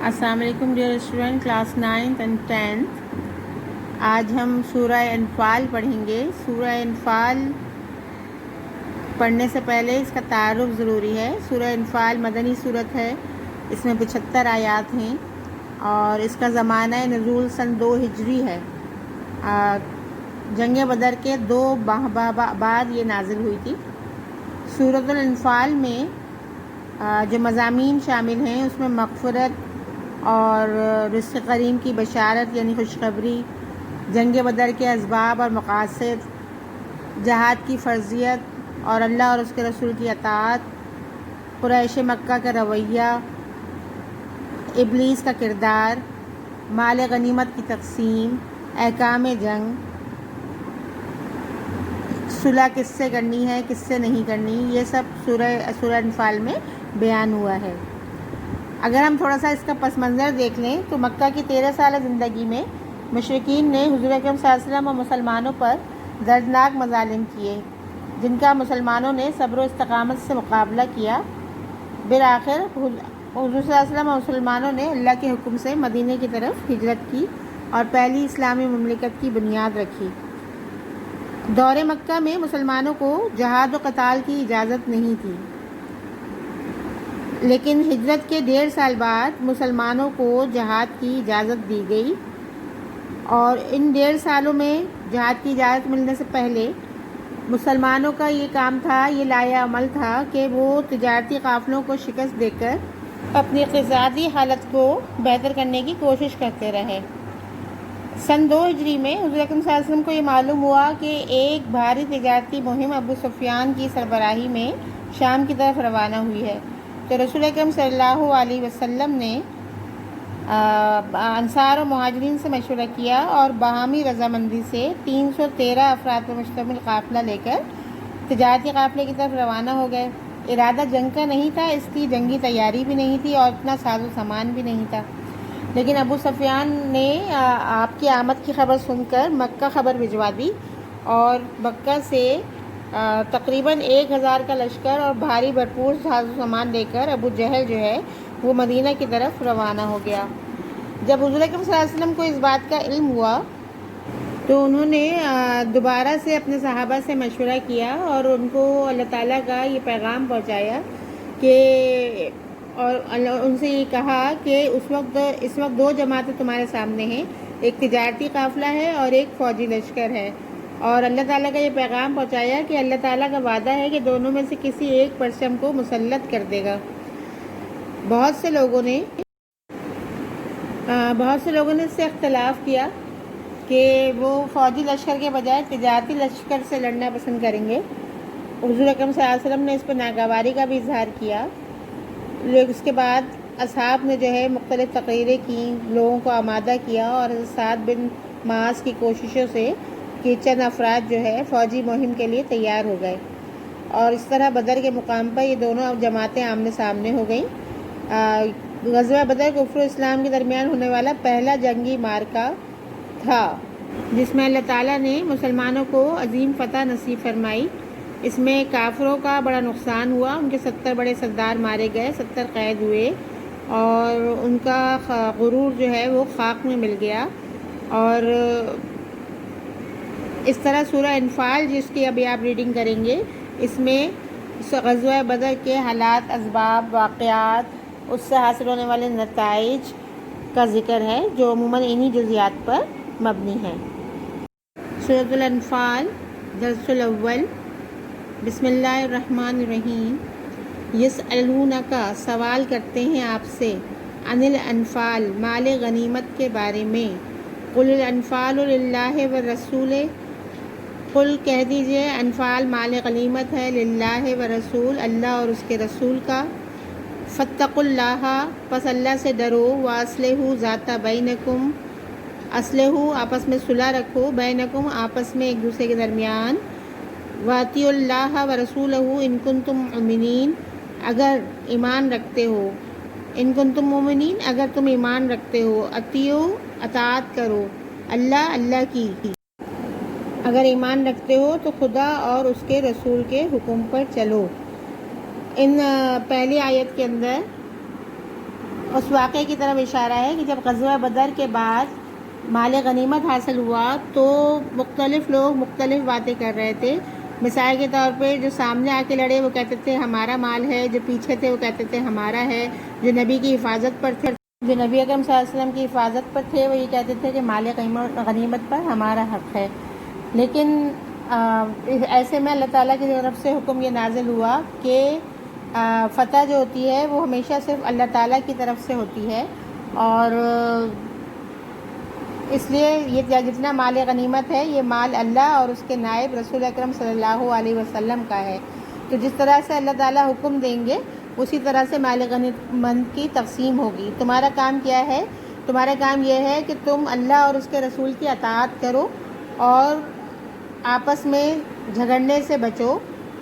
السلام علیکم dear student class 9th and 10th۔ آج ہم سورہ انفال پڑھیں گے۔ سورہ انفال پڑھنے سے پہلے اس کا تعارف ضروری ہے۔ سورہ انفال مدنی صورت ہے، اس میں 75 آیات ہیں اور اس کا زمانہ نزول سن 2 ہجری ہے۔ جنگ بدر کے 2 ماہ بعد یہ نازل ہوئی تھی۔ سورۃ الانفال میں جو مضامین شامل ہیں اس میں مغفرت اور رزق کریم کی بشارت یعنی خوشخبری، جنگ بدر کے اسباب اور مقاصد، جہاد کی فرضیت اور اللہ اور اس کے رسول کی اطاعت، قریش مکہ کا رویہ، ابلیس کا کردار، مال غنیمت کی تقسیم، احکام جنگ، صلح کس سے کرنی ہے کس سے نہیں کرنی، یہ سب سورہ انفال میں بیان ہوا ہے۔ اگر ہم تھوڑا سا اس کا پس منظر دیکھ لیں تو مکہ کی 13 سالہ زندگی میں مشرکین نے حضور اکرم صلی اللہ علیہ وسلم اور مسلمانوں پر دردناک مظالم کیے، جن کا مسلمانوں نے صبر و استقامت سے مقابلہ کیا۔ بالآخر حضور صلی اللہ علیہ وسلم اور مسلمانوں نے اللہ کے حکم سے مدینہ کی طرف ہجرت کی اور پہلی اسلامی مملکت کی بنیاد رکھی۔ دور مکہ میں مسلمانوں کو جہاد و قتال کی اجازت نہیں تھی، لیکن ہجرت کے 1.5 سال بعد مسلمانوں کو جہاد کی اجازت دی گئی، اور ان 1.5 سالوں میں جہاد کی اجازت ملنے سے پہلے مسلمانوں کا یہ کام تھا، یہ لایا عمل تھا کہ وہ تجارتی قافلوں کو شکست دے کر اپنی اقتصادی حالت کو بہتر کرنے کی کوشش کرتے رہے۔ سن 2 ہجری میں حضور اکرم صلی اللہ علیہ وسلم کو یہ معلوم ہوا کہ ایک بھاری تجارتی مہم ابو سفیان کی سربراہی میں شام کی طرف روانہ ہوئی ہے، تو رسول اکرم صلی اللہ علیہ وسلم نے انصار و مہاجرین سے مشورہ کیا اور باہمی رضامندی سے 313 افراد پر مشتمل قافلہ لے کر تجارتی قافلے کی طرف روانہ ہو گئے۔ ارادہ جنگ کا نہیں تھا، اس کی جنگی تیاری بھی نہیں تھی اور اتنا ساز و سامان بھی نہیں تھا، لیکن ابو سفیان نے آپ کی آمد کی خبر سن کر مکہ خبر بھجوا دی اور مکہ سے تقریباً 1000 کا لشکر اور بھاری بھرپور ساز و سامان لے کر ابو جہل جو ہے وہ مدینہ کی طرف روانہ ہو گیا۔ جب حضور اکرم صلی اللہ علیہ وسلم کو اس بات کا علم ہوا تو انہوں نے دوبارہ سے اپنے صحابہ سے مشورہ کیا اور ان کو اللہ تعالیٰ کا یہ پیغام پہنچایا کہ اور ان سے یہ کہا کہ اس وقت 2 جماعتیں تمہارے سامنے ہیں، ایک تجارتی قافلہ ہے اور ایک فوجی لشکر ہے، اور اللہ تعالیٰ کا یہ پیغام پہنچایا کہ اللہ تعالیٰ کا وعدہ ہے کہ دونوں میں سے کسی ایک پرچم کو مسلط کر دے گا۔ بہت سے لوگوں نے اس سے اختلاف کیا کہ وہ فوجی لشکر کے بجائے تجارتی لشکر سے لڑنا پسند کریں گے۔ حضور اکرم صلی اللہ علیہ وسلم نے اس پر ناگواری کا بھی اظہار کیا، لیکن اس کے بعد اصحاب نے جو ہے مختلف تقریریں کی، لوگوں کو آمادہ کیا اور حضرت سعد بن معاذ کی کوششوں سے کہ چند افراد جو ہے فوجی مہم کے لیے تیار ہو گئے، اور اس طرح بدر کے مقام پر یہ دونوں جماعتیں آمنے سامنے ہو گئیں۔ غزوہ بدر کفر و اسلام کے درمیان ہونے والا پہلا جنگی معرکہ تھا، جس میں اللہ تعالیٰ نے مسلمانوں کو عظیم فتح نصیب فرمائی۔ اس میں کافروں کا بڑا نقصان ہوا، ان کے 70 بڑے سردار مارے گئے، 70 قید ہوئے اور ان کا غرور جو ہے وہ خاک میں مل گیا۔ اور اس طرح سورہ انفال جس کی ابھی آپ ریڈنگ کریں گے، اس میں غزوہ بدر کے حالات، اسباب، واقعات، اس سے حاصل ہونے والے نتائج کا ذکر ہے جو عموماً انہی جزیات پر مبنی ہے۔ سورۃ الانفال درس الاول۔ بسم اللہ الرحمن الرحیم۔ یسألونک سوال کرتے ہیں آپ سے، عن الانفال مال غنیمت کے بارے میں، قل الانفال للہ والرسول، قل کہہ دیجئے انفال مال غنیمت ہے للہ والرسول اللہ اور اس کے رسول کا، فاتقوا اللہ پس اللہ سے ڈرو، واصلحوا ذات بینکم اصلحوا آپس میں صلح رکھو، بینکم آپس میں ایک دوسرے کے درمیان، واطیعوا اللہ ورسولہ ان کنتم مؤمنین اگر ایمان رکھتے ہو، ان کنتم مؤمنین اگر تم ایمان رکھتے ہو، اطیعوا اطاعت کرو اللہ کی، اگر ایمان رکھتے ہو تو خدا اور اس کے رسول کے حکم پر چلو۔ ان پہلی آیت کے اندر اس واقعے کی طرف اشارہ ہے کہ جب غزوہ بدر کے بعد مال غنیمت حاصل ہوا تو مختلف لوگ مختلف باتیں کر رہے تھے. مثال کے طور پہ جو سامنے آ کے لڑے وہ کہتے تھے ہمارا مال ہے، جو پیچھے تھے وہ کہتے تھے ہمارا ہے، جو نبی کی حفاظت پر تھے، جو نبی اکرم صلی اللہ علیہ وسلم کی حفاظت پر تھے وہ یہ کہتے تھے کہ مال غنیمت پر ہمارا حق ہے. لیکن ایسے میں اللہ تعالیٰ کی طرف سے حکم یہ نازل ہوا کہ فتح جو ہوتی ہے وہ ہمیشہ صرف اللہ تعالیٰ کی طرف سے ہوتی ہے، اور اس لیے یہ جتنا مال غنیمت ہے یہ مال اللہ اور اس کے نائب رسول اکرم صلی اللہ علیہ وسلم کا ہے. تو جس طرح سے اللہ تعالیٰ حکم دیں گے اسی طرح سے مال غنیمت کی تقسیم ہوگی. تمہارا کام کیا ہے؟ تمہارا کام یہ ہے کہ تم اللہ اور اس کے رسول کی اطاعت کرو اور آپس میں جھگڑنے سے بچو.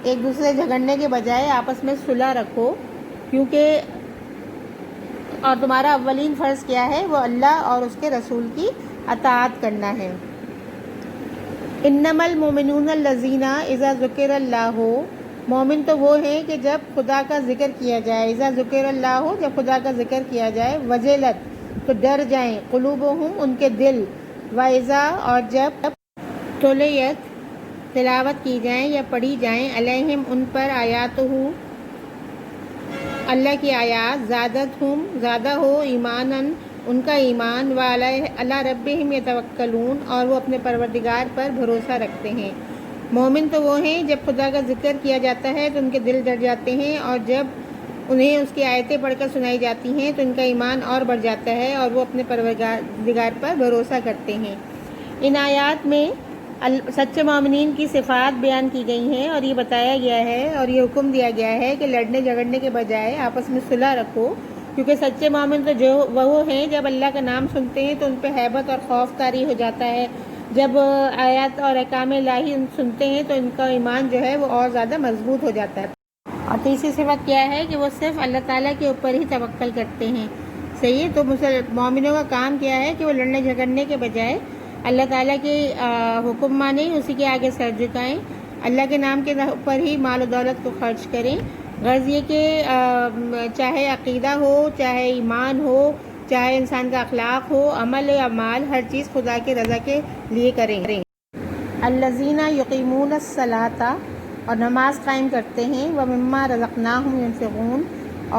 ایک دوسرے سے جھگڑنے کے بجائے آپس میں صلح رکھو، کیونکہ اور تمہارا اولین فرض کیا ہے؟ وہ اللہ اور اس کے رسول کی اطاعت کرنا ہے. انما المؤمنون الذین اذا ذکر اللہ، مومن تو وہ ہیں کہ جب خدا کا ذکر کیا جائے، اذا ذکر اللہ، جب خدا کا ذکر کیا جائے، وجلت تو ڈر جائیں، قلوبہم ان کے دل، واذا اور جب تلیت تلاوت کی جائیں یا پڑھی جائیں، علیہم ان پر آیاتہ اللہ کی آیات، زادتہم زیادہ ہو ایماناً ان کا ایمان، وعلی ربہم یتوکلون اور وہ اپنے پروردگار پر بھروسہ رکھتے ہیں. مومن تو وہ ہیں جب خدا کا ذکر کیا جاتا ہے تو ان کے دل ڈر جاتے ہیں، اور جب انہیں اس کی آیتیں پڑھ کر سنائی جاتی ہیں تو ان کا ایمان اور بڑھ جاتا ہے اور وہ اپنے پروردگار پر بھروسہ کرتے ہیں. ان آیات میں سچے مومنین کی صفات بیان کی گئی ہیں اور یہ بتایا گیا ہے اور یہ حکم دیا گیا ہے کہ لڑنے جھگڑنے کے بجائے آپس میں صلح رکھو، کیونکہ سچے مومن تو جو وہ ہیں جب اللہ کا نام سنتے ہیں تو ان پہ ہیبت اور خوف طاری ہو جاتا ہے. جب آیات اور احکام الہی سنتے ہیں تو ان کا ایمان جو ہے وہ اور زیادہ مضبوط ہو جاتا ہے. اور تیسری صفت کیا ہے کہ وہ صرف اللہ تعالیٰ کے اوپر ہی توکل کرتے ہیں. صحیح ہے. تو مومنوں کا کام کیا ہے کہ وہ لڑنے جھگڑنے کے بجائے اللہ تعالیٰ کے حکم مانیں، اسی کے آگے سر جھکائیں، اللہ کے نام کے اوپر ہی مال و دولت کو خرچ کریں. غرض یہ کہ چاہے عقیدہ ہو، چاہے ایمان ہو، چاہے انسان کا اخلاق ہو، عمل یا مال، ہر چیز خدا کے رضا کے لیے کریں. الذین یقیمون الصلاۃ، اور نماز قائم کرتے ہیں، ومما رزقناہم ینفقون،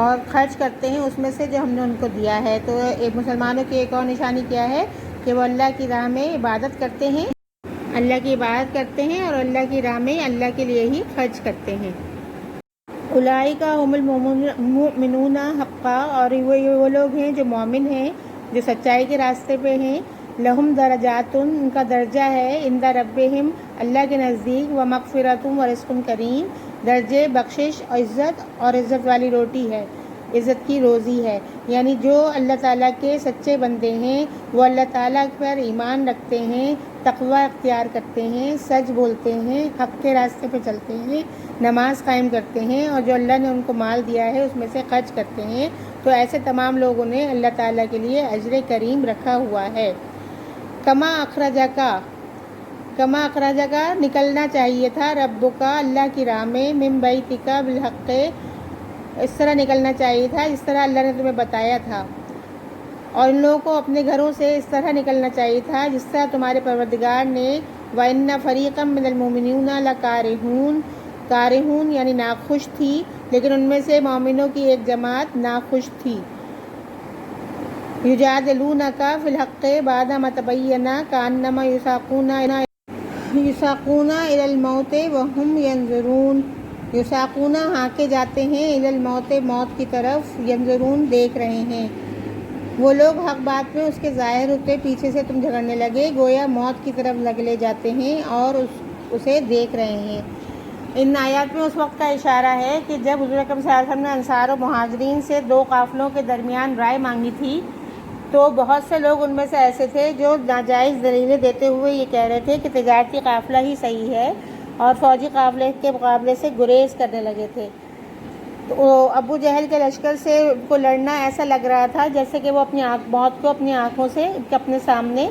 اور خرچ کرتے ہیں اس میں سے جو ہم نے ان کو دیا ہے. تو ایک مسلمانوں کی ایک اور نشانی کیا ہے کہ وہ اللہ کی راہ میں عبادت کرتے ہیں، اللہ کی عبادت کرتے ہیں اور اللہ کی راہ میں اللہ کے لیے ہی خرچ کرتے ہیں. اولئک هم المؤمنون حقا، اور وہ لوگ ہیں جو مومن ہیں، جو سچائی کے راستے پہ ہیں. لہم درجات، ان کا درجہ ہے عند ربہم اللہ کے نزدیک، ومغفرۃ ورزق کریم، درجے بخشش، عزت اور عزت والی روٹی ہے، عزت کی روزی ہے. یعنی جو اللہ تعالیٰ کے سچے بندے ہیں وہ اللہ تعالیٰ پر ایمان رکھتے ہیں، تقوی اختیار کرتے ہیں، سچ بولتے ہیں، حق کے راستے پہ چلتے ہیں، نماز قائم کرتے ہیں، اور جو اللہ نے ان کو مال دیا ہے اس میں سے خرچ کرتے ہیں، تو ایسے تمام لوگوں نے اللہ تعالیٰ کے لیے اجر کریم رکھا ہوا ہے. کما اخرجکا نکلنا چاہیے تھا، ربکا اللہ کی راہ میں، من بیتک بالحق اس طرح نکلنا چاہیے تھا جس طرح اللہ نے تمہیں بتایا تھا، اور ان لوگوں کو اپنے گھروں سے اس طرح نکلنا چاہیے تھا جس طرح تمہارے پروردگار نے. وَإِنَّ فَرِيقًا مِّنَ الْمُؤْمِنِينَ لَكَارِهُونَ، کارہون یعنی ناخوش تھی، لیکن ان میں سے مومنوں کی ایک جماعت ناخوش تھی. یجادلونک فی الحق بعدما تبین کأنما یساقون الی الموت وہم ینظرون. یساقون ہانکے جاتے ہیں، الی الموت موت کی طرف، ینظرون دیکھ رہے ہیں. وہ لوگ حق بات میں اس کے ظاہر ہوتے پیچھے سے تم جھگڑنے لگے، گویا موت کی طرف لے جاتے ہیں اور اسے دیکھ رہے ہیں. ان آیات میں اس وقت کا اشارہ ہے کہ جب حضور اکرم صلی اللہ علیہ وسلم نے انصار و مہاجرین سے دو قافلوں کے درمیان رائے مانگی تھی تو بہت سے لوگ ان میں سے ایسے تھے جو ناجائز دلیلیں دیتے ہوئے یہ کہہ رہے تھے کہ تجارتی قافلہ ہی صحیح ہے، اور فوجی قافلے کے مقابلے سے گریز کرنے لگے تھے. تو ابو جہل کے لشکر سے کو لڑنا ایسا لگ رہا تھا جیسے کہ وہ اپنی موت کو اپنی آنکھوں سے اپنے سامنے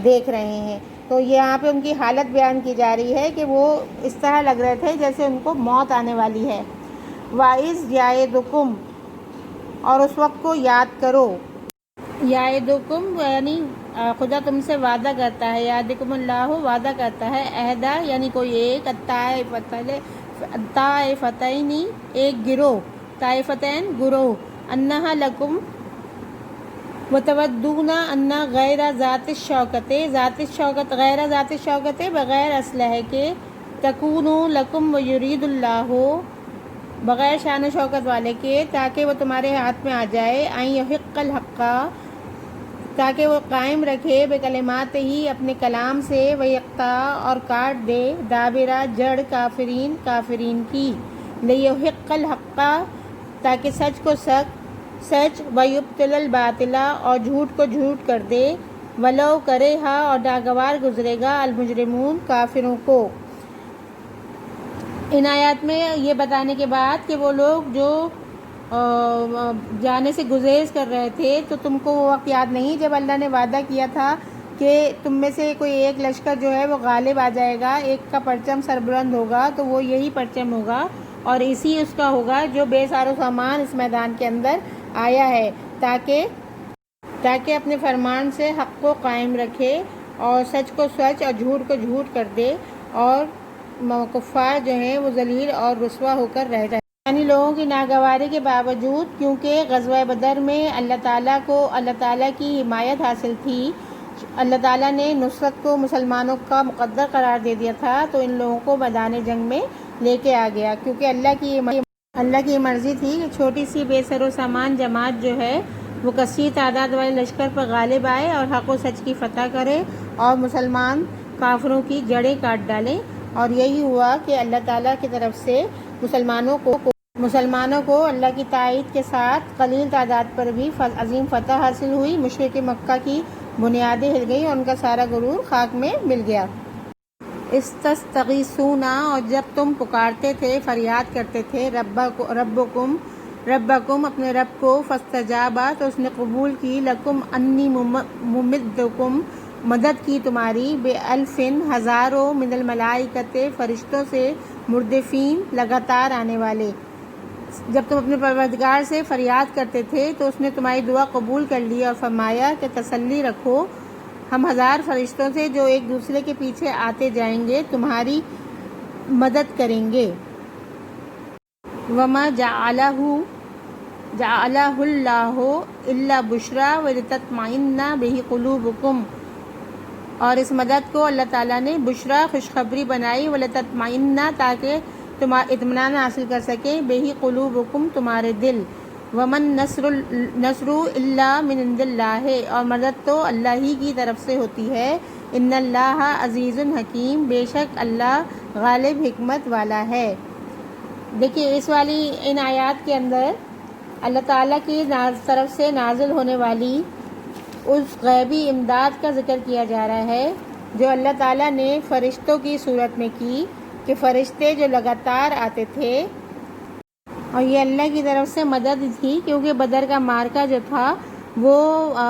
دیکھ رہے ہیں. تو یہاں پہ ان کی حالت بیان کی جا رہی ہے کہ وہ اس طرح لگ رہے تھے جیسے ان کو موت آنے والی ہے. وَإِذْ يَعِدُكُمْ، اور اس وقت کو یاد کرو۔ یعدکم یعنی خدا تم سے وعدہ کرتا ہے، یعدکم اللہ وعدہ کرتا ہے، عہدہ یعنی کوئی ایک، طائفتین ایک گروہ، طائفتین گروہ، انہا لکم وتودون ان غیر ذات الشوکت، ذات الشوکت غیر ذات الشوکت بغیر اسلحے کے، تکونو لکم ویرید اللہ بغیر شان و شوکت والے کے، تاکہ وہ تمہارے ہاتھ میں آ جائے، ان یحق الحق تاکہ وہ قائم رکھے، بکلمات ہی اپنے کلام سے، ویقطع اور کاٹ دے، دابرہ جڑ کافرین کی، لیحق الحق تاکہ سچ کو سچ، ویبطل الباطل اور جھوٹ کو جھوٹ کر دے، ولو کرہا اور ناگوار گزرے گا، المجرمون کافروں کو۔ ان آیات میں یہ بتانے کے بعد کہ وہ لوگ جو جانے سے گریز کر رہے تھے، تو تم کو وہ وقت یاد نہیں جب اللہ نے وعدہ کیا تھا کہ تم میں سے کوئی ایک لشکر جو ہے وہ غالب آ جائے گا، ایک کا پرچم سربلند ہوگا، تو وہ یہی پرچم ہوگا اور اسی اس کا ہوگا جو بے سار و سامان اس میدان کے اندر آیا ہے، تاکہ اپنے فرمان سے حق کو قائم رکھے اور سچ کو سچ اور جھوٹ کو جھوٹ کر دے، اور کفار جو ہیں وہ ذلیل اور رسوا ہو کر رہ جائے، یعنی لوگوں کی ناگواری کے باوجود، کیونکہ غزوہ بدر میں اللہ تعالیٰ کی حمایت حاصل تھی، اللہ تعالیٰ نے نصرت کو مسلمانوں کا مقدر قرار دے دیا تھا، تو ان لوگوں کو میدان جنگ میں لے کے آ گیا، کیونکہ اللہ کی مرضی تھی کہ چھوٹی سی بے سر و سامان جماعت جو ہے وہ کثیر تعداد والے لشکر پر غالب آئے اور حق و سچ کی فتح کرے اور مسلمان کافروں کی جڑیں کاٹ ڈالیں، اور یہی ہوا کہ اللہ تعالیٰ کی طرف سے مسلمانوں کو اللہ کی تائید کے ساتھ قلیل تعداد پر بھی عظیم فتح حاصل ہوئی، مشرک مکہ کی بنیادیں ہل گئیں اور ان کا سارا غرور خاک میں مل گیا۔ استستغیثون اور جب تم پکارتے تھے، فریاد کرتے تھے، ربکم اپنے رب کو، فاستجابا تو اس نے قبول کی، لکم انی ممدکم مدد کی تمہاری، بِأَلْفٍ ہزاروں، من الملائکۃ فرشتوں سے، مردفین لگاتار آنے والے۔ جب تم اپنے پروردگار سے فریاد کرتے تھے تو اس نے تمہاری دعا قبول کر لی اور فرمایا کہ تسلی رکھو، ہم 1000 فرشتوں سے جو ایک دوسرے کے پیچھے آتے جائیں گے تمہاری مدد کریں گے۔ وما جعلہ اللہ الا بشریٰ ولتطمئن بہ قلوبکم، اور اس مدد کو اللہ تعالیٰ نے بشریٰ خوشخبری بنائی، ولتطمئن تاکہ تم اطمینان حاصل کر سکیں، بہ قلوبکم تمہارے دل، ومن نصر الا من عند اللہ اور مدد تو اللہ ہی کی طرف سے ہوتی ہے، ان اللہ عزیز حکیم بے شک اللہ غالب حکمت والا ہے۔ دیکھیے ان آیات کے اندر اللہ تعالیٰ کی طرف سے نازل ہونے والی اس غیبی امداد کا ذکر کیا جا رہا ہے جو اللہ تعالیٰ نے فرشتوں کی صورت میں کی، کہ فرشتے جو لگاتار آتے تھے، اور یہ اللہ کی طرف سے مدد تھی، کیونکہ بدر کا معرکہ جو تھا وہ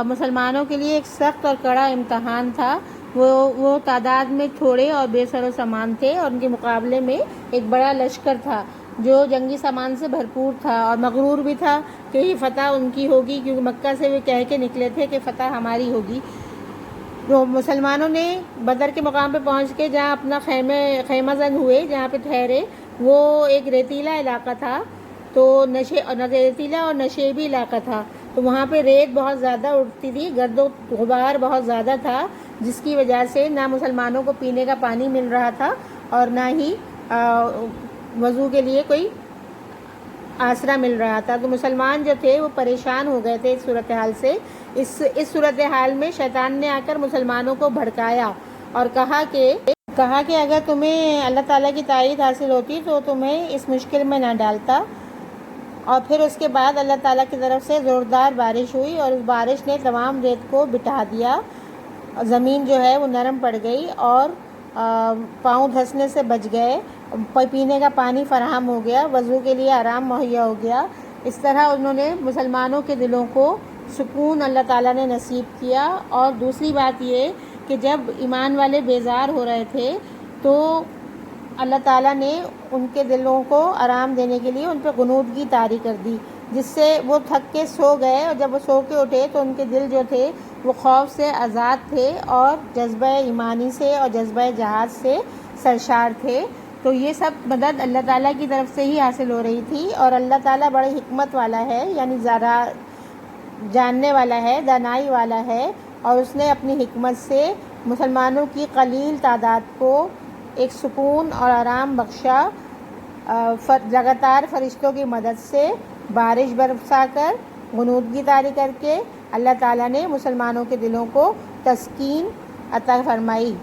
مسلمانوں کے لیے ایک سخت اور کڑا امتحان تھا، وہ تعداد میں تھوڑے اور بے سر و سامان تھے، اور ان کے مقابلے میں ایک بڑا لشکر تھا جو جنگی سامان سے بھرپور تھا اور مغرور بھی تھا کہ یہ فتح ان کی ہوگی، کیونکہ مکہ سے وہ کہہ کے نکلے تھے کہ فتح ہماری ہوگی۔ تو مسلمانوں نے بدر کے مقام پہ پہنچ کے جہاں اپنا خیمہ زن ہوئے، جہاں پہ ٹھہرے، وہ ایک ریتیلا علاقہ تھا، تو ریتیلا اور نشیبی علاقہ تھا، تو وہاں پہ ریت بہت زیادہ اٹھتی تھی، گرد و غبار بہت زیادہ تھا، جس کی وجہ سے نہ مسلمانوں کو پینے کا پانی مل رہا تھا اور نہ ہی وضو کے لیے کوئی آسرا مل رہا تھا۔ تو مسلمان جو تھے وہ پریشان ہو گئے تھے اس صورتحال سے۔ اس صورتحال میں شیطان نے آ کر مسلمانوں کو بھڑکایا اور کہا کہ اگر تمہیں اللہ تعالیٰ کی تائید حاصل ہوتی تو تمہیں اس مشکل میں نہ ڈالتا، اور پھر اس کے بعد اللہ تعالیٰ کی طرف سے زوردار بارش ہوئی اور اس بارش نے تمام ریت کو بٹھا دیا، زمین جو ہے وہ نرم پڑ گئی اور پاؤں دھنسنے سے بچ گئے، پینے کا پانی فراہم ہو گیا، وضو کے لیے آرام مہیا ہو گیا۔ اس طرح انہوں نے مسلمانوں کے دلوں کو سکون اللہ تعالیٰ نے نصیب کیا۔ اور دوسری بات یہ کہ جب ایمان والے بیزار ہو رہے تھے تو اللہ تعالیٰ نے ان کے دلوں کو آرام دینے کے لیے ان پہ غنودگی طاری کر دی، جس سے وہ تھک کے سو گئے، اور جب وہ سو کے اٹھے تو ان کے دل جو تھے وہ خوف سے آزاد تھے اور جذبہ ایمانی سے اور جذبہ جہاد سے سرشار تھے۔ تو یہ سب مدد اللہ تعالیٰ کی طرف سے ہی حاصل ہو رہی تھی، اور اللہ تعالیٰ بڑی حکمت والا ہے، یعنی ذرا جاننے والا ہے، دانائی والا ہے، اور اس نے اپنی حکمت سے مسلمانوں کی قلیل تعداد کو ایک سکون اور آرام بخشا۔ لگاتار فرشتوں کی مدد سے بارش برسا کر، غنودگی طاری کر کے اللہ تعالیٰ نے مسلمانوں کے دلوں کو تسکین عطا فرمائی۔